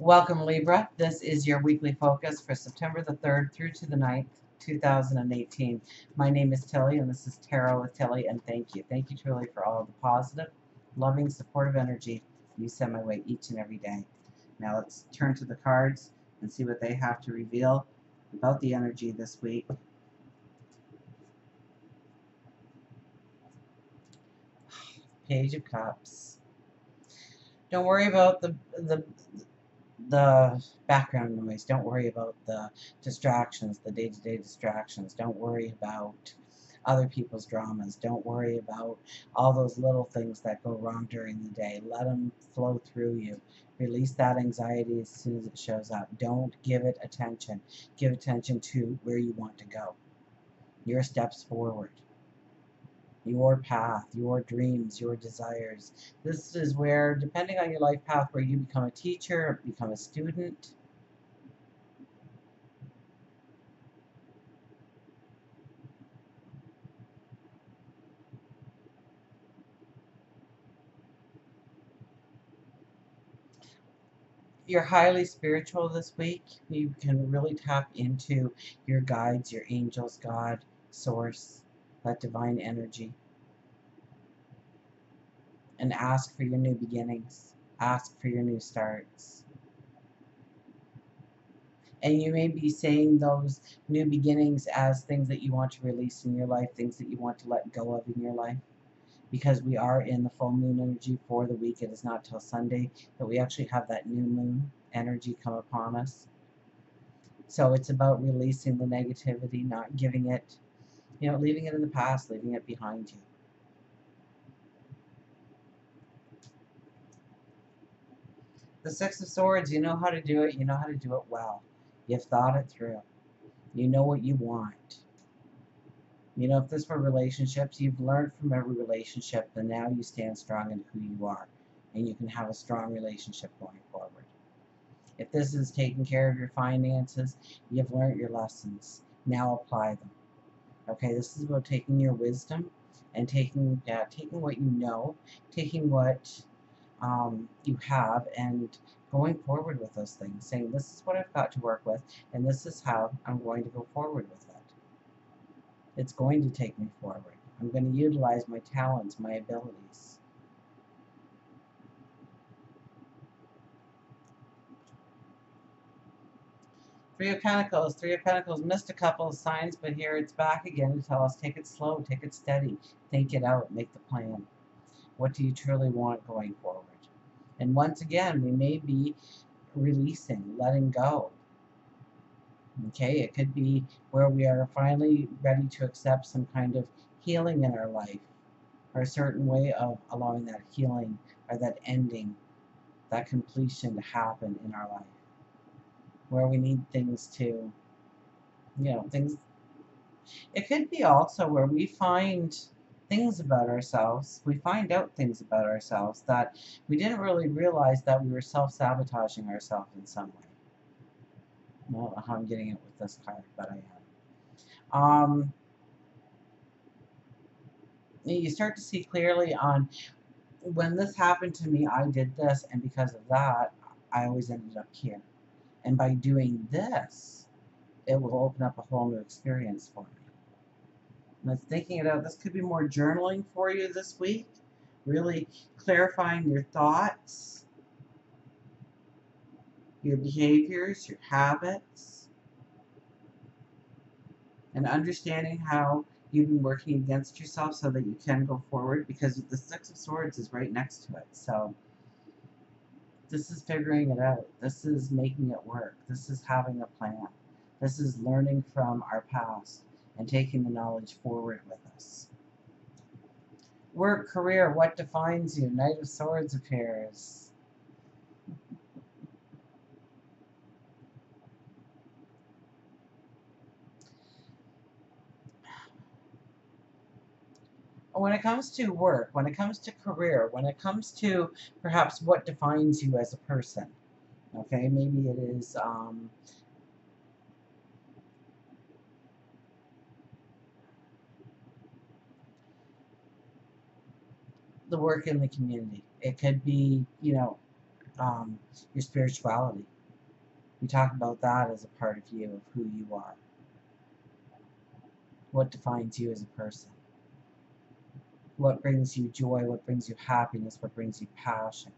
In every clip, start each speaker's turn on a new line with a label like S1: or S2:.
S1: Welcome, Libra. This is your weekly focus for September the 3rd through to the 9th, 2018. My name is Tilly, and this is Tarot with Tilly, and thank you. Thank you truly for all of the positive, loving, supportive energy you send my way each and every day. Now let's turn to the cards and see what they have to reveal about the energy this week. Page of Cups. Don't worry about the background noise. Don't worry about the distractions, the day-to-day distractions. Don't worry about other people's dramas. Don't worry about all those little things that go wrong during the day. Let them flow through you. Release that anxiety as soon as it shows up. Don't give it attention. Give attention to where you want to go. Your steps forward. Your path, your dreams, your desires. This is where, depending on your life path, where you become a teacher, become a student. You're highly spiritual this week. You can really tap into your guides, your angels, God, source, that divine energy, and ask for your new beginnings. Ask for your new starts. And you may be saying those new beginnings as things that you want to release in your life, things that you want to let go of in your life. Because we are in the full moon energy for the week. It is not till Sunday that we actually have that new moon energy come upon us. So it's about releasing the negativity, not giving it, leaving it in the past, leaving it behind you. The Six of Swords, you know how to do it. You know how to do it well. You've thought it through. You know what you want. If this were relationships, you've learned from every relationship, and now you stand strong in who you are, and you can have a strong relationship going forward. If this is taking care of your finances, you've learned your lessons. Now apply them. Okay, this is about taking your wisdom and taking what you know, taking what you have, and going forward with those things, saying this is what I've got to work with, and this is how I'm going to go forward with it. It's going to take me forward. I'm going to utilize my talents, my abilities. Three of Pentacles. Three of Pentacles missed a couple of signs, but here it's back again to tell us take it slow, take it steady, think it out, make the plan. What do you truly want going forward? And once again, we may be releasing, letting go. Okay, it could be where we are finally ready to accept some kind of healing in our life, or a certain way of allowing that healing or that ending, that completion to happen in our life, where we need things to, things. It could be also where we find things about ourselves. We find out things about ourselves that we didn't really realize that we were self-sabotaging ourselves in some way. I don't know how I'm getting it with this card, but I am. You start to see clearly on when this happened to me, I did this, and because of that, I always ended up here. And by doing this, it will open up a whole new experience for me. And thinking it out, this could be more journaling for you this week, really clarifying your thoughts, your behaviors, your habits, and understanding how you've been working against yourself so that you can go forward, because the Six of Swords is right next to it. So this is figuring it out. This is making it work. This is having a plan. This is learning from our past and taking the knowledge forward with us. Work, career, what defines you? Knight of Swords appears. When it comes to work, when it comes to career, when it comes to perhaps what defines you as a person, okay, maybe it is the work in the community. It could be, your spirituality. We talk about that as a part of you, of who you are. What defines you as a person. What brings you joy, what brings you happiness, what brings you passion.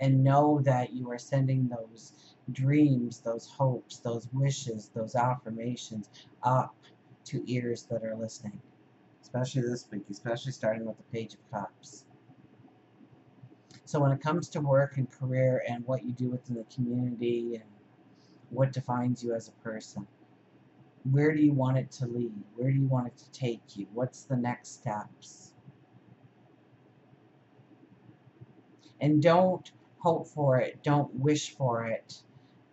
S1: And know that you are sending those dreams, those hopes, those wishes, those affirmations up to ears that are listening. Especially this week, especially starting with the Page of Cups. So when it comes to work and career and what you do within the community and what defines you as a person, where do you want it to lead? Where do you want it to take you? What's the next steps? And don't hope for it, don't wish for it,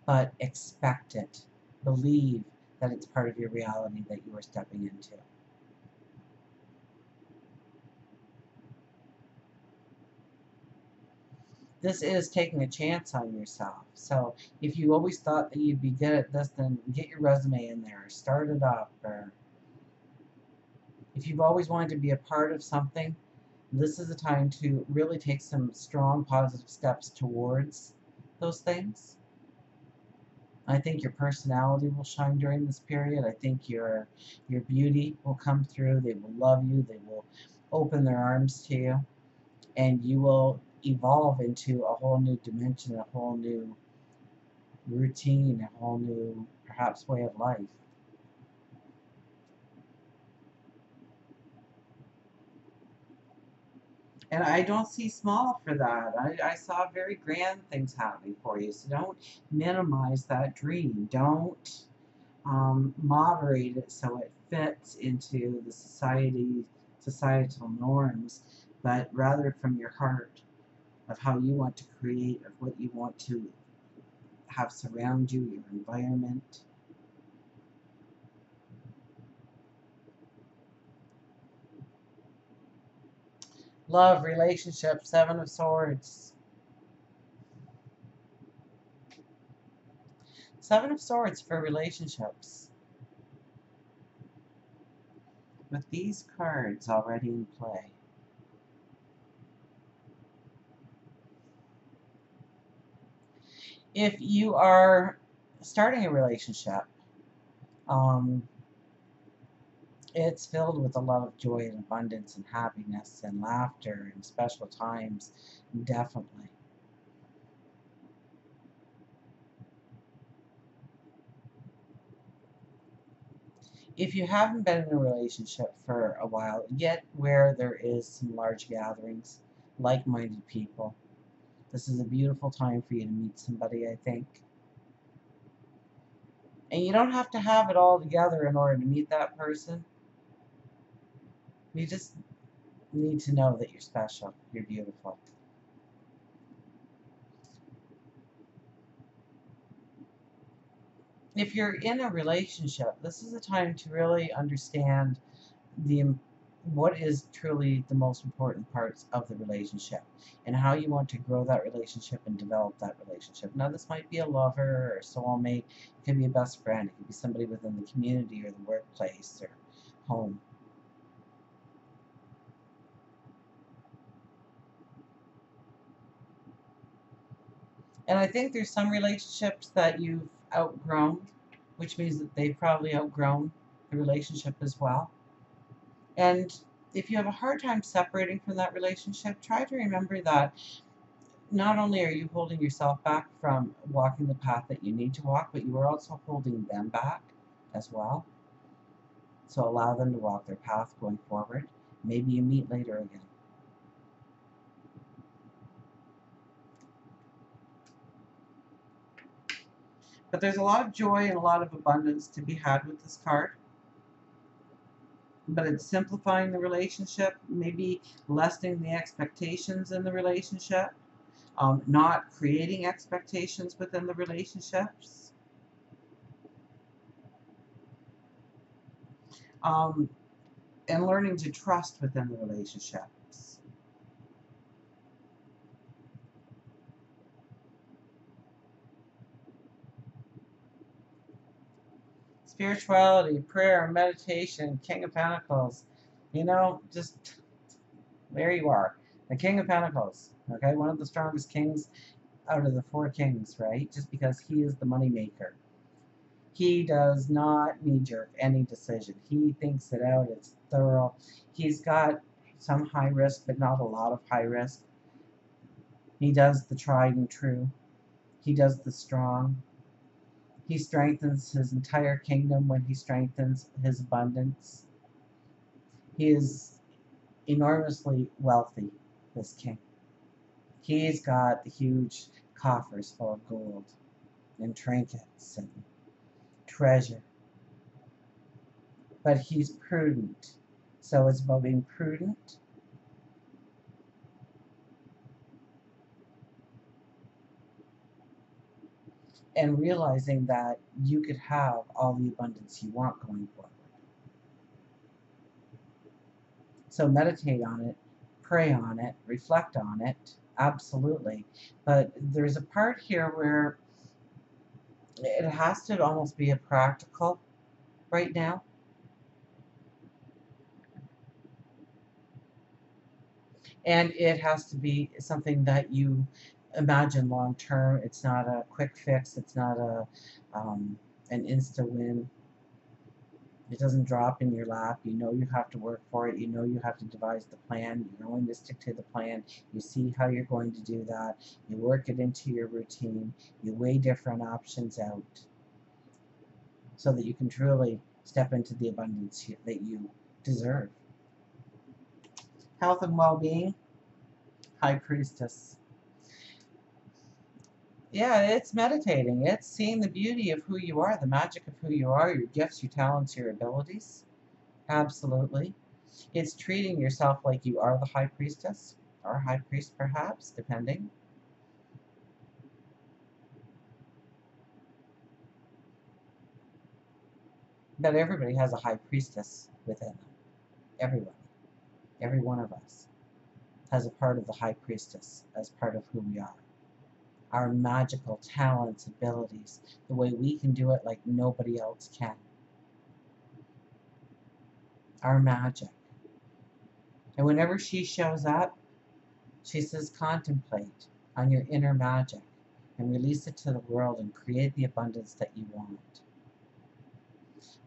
S1: but expect it. Believe that it's part of your reality that you are stepping into. This is taking a chance on yourself. So if you always thought that you'd be good at this, then get your resume in there, start it up. Or if you've always wanted to be a part of something, this is the time to really take some strong positive steps towards those things. I think your personality will shine during this period. I think your beauty will come through. They will love you. They will open their arms to you. And you will evolve into a whole new dimension, a whole new routine, a whole new, perhaps, way of life. And I don't see small for that. I saw very grand things happening for you. So don't minimize that dream. Don't moderate it so it fits into the societal norms, but rather from your heart of how you want to create, of what you want to have surround you, your environment. Love, relationship, Seven of Swords. Seven of Swords for relationships. With these cards already in play. If you are starting a relationship, it's filled with a lot of joy and abundance and happiness and laughter and special times, definitely. If you haven't been in a relationship for a while, get where there is some large gatherings, like-minded people. This is a beautiful time for you to meet somebody, I think. And you don't have to have it all together in order to meet that person. You just need to know that you're special, you're beautiful. If you're in a relationship, this is a time to really understand the what is truly the most important parts of the relationship and how you want to grow that relationship and develop that relationship. Now, this might be a lover or a soulmate, it could be a best friend, it could be somebody within the community or the workplace or home. And I think there's some relationships that you've outgrown, which means that they've probably outgrown the relationship as well. And if you have a hard time separating from that relationship, try to remember that not only are you holding yourself back from walking the path that you need to walk, but you are also holding them back as well. So allow them to walk their path going forward. Maybe you meet later again. But there's a lot of joy and a lot of abundance to be had with this card. But it's simplifying the relationship, maybe lessening the expectations in the relationship, not creating expectations within the relationships, um, and learning to trust within the relationships. Spirituality, prayer, meditation, King of Pentacles. Just there you are, the King of Pentacles. Okay, one of the strongest kings out of the 4 kings, right? Just because he is the money maker. He does not knee-jerk any decision. He thinks it out. It's thorough. He's got some high risk, but not a lot of high risk. He does the tried and true. He does the strong. He strengthens his entire kingdom when he strengthens his abundance. He is enormously wealthy, this king. He's got the huge coffers full of gold and trinkets and treasure. But he's prudent. So it's about being prudent and realizing that you could have all the abundance you want going forward. So meditate on it, pray on it, reflect on it, absolutely. But there's a part here where it has to almost be a practical right now. And it has to be something that you imagine long term. It's not a quick fix. It's not an insta win. It doesn't drop in your lap. You know you have to work for it. You know you have to devise the plan. You're going to stick to the plan. You see how you're going to do that. You work it into your routine. You weigh different options out so that you can truly step into the abundance that you deserve. Health and well-being, High Priestess. Yeah, it's meditating. It's seeing the beauty of who you are, the magic of who you are, your gifts, your talents, your abilities. Absolutely. It's treating yourself like you are the high priestess, or high priest perhaps, depending. But everybody has a high priestess within them. Everybody. Every one of us has a part of the high priestess as part of who we are. Our magical talents, abilities, the way we can do it like nobody else can. Our magic. And whenever she shows up, she says, contemplate on your inner magic and release it to the world and create the abundance that you want.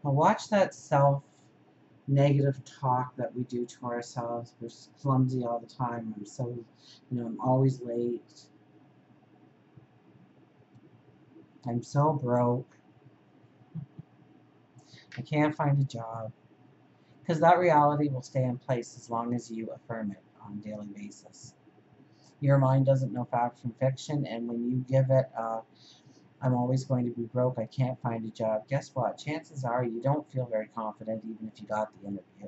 S1: Now watch that self-negative talk that we do to ourselves. We're clumsy all the time. I'm so, I'm always late. I'm so broke. I can't find a job. Because that reality will stay in place as long as you affirm it on a daily basis. Your mind doesn't know fact from fiction, and when you give it I'm always going to be broke, I can't find a job, guess what? Chances are you don't feel very confident even if you got the interview.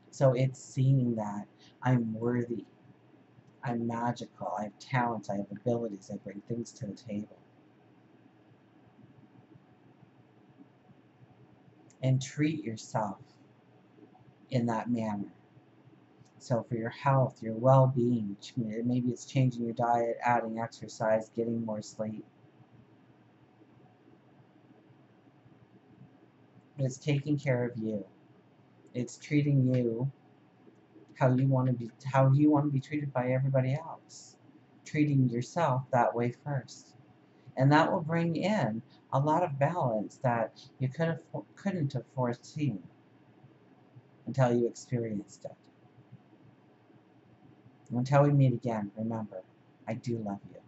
S1: So it's seeing that I'm worthy, I'm magical, I have talents, I have abilities, I bring things to the table. And treat yourself in that manner. So for your health, your well-being, maybe it's changing your diet, adding exercise, getting more sleep. But it's taking care of you. It's treating you how you want to be treated by everybody else. Treating yourself that way first. And that will bring in a lot of balance that you couldn't have foreseen until you experienced it. Until we meet again, remember, I do love you.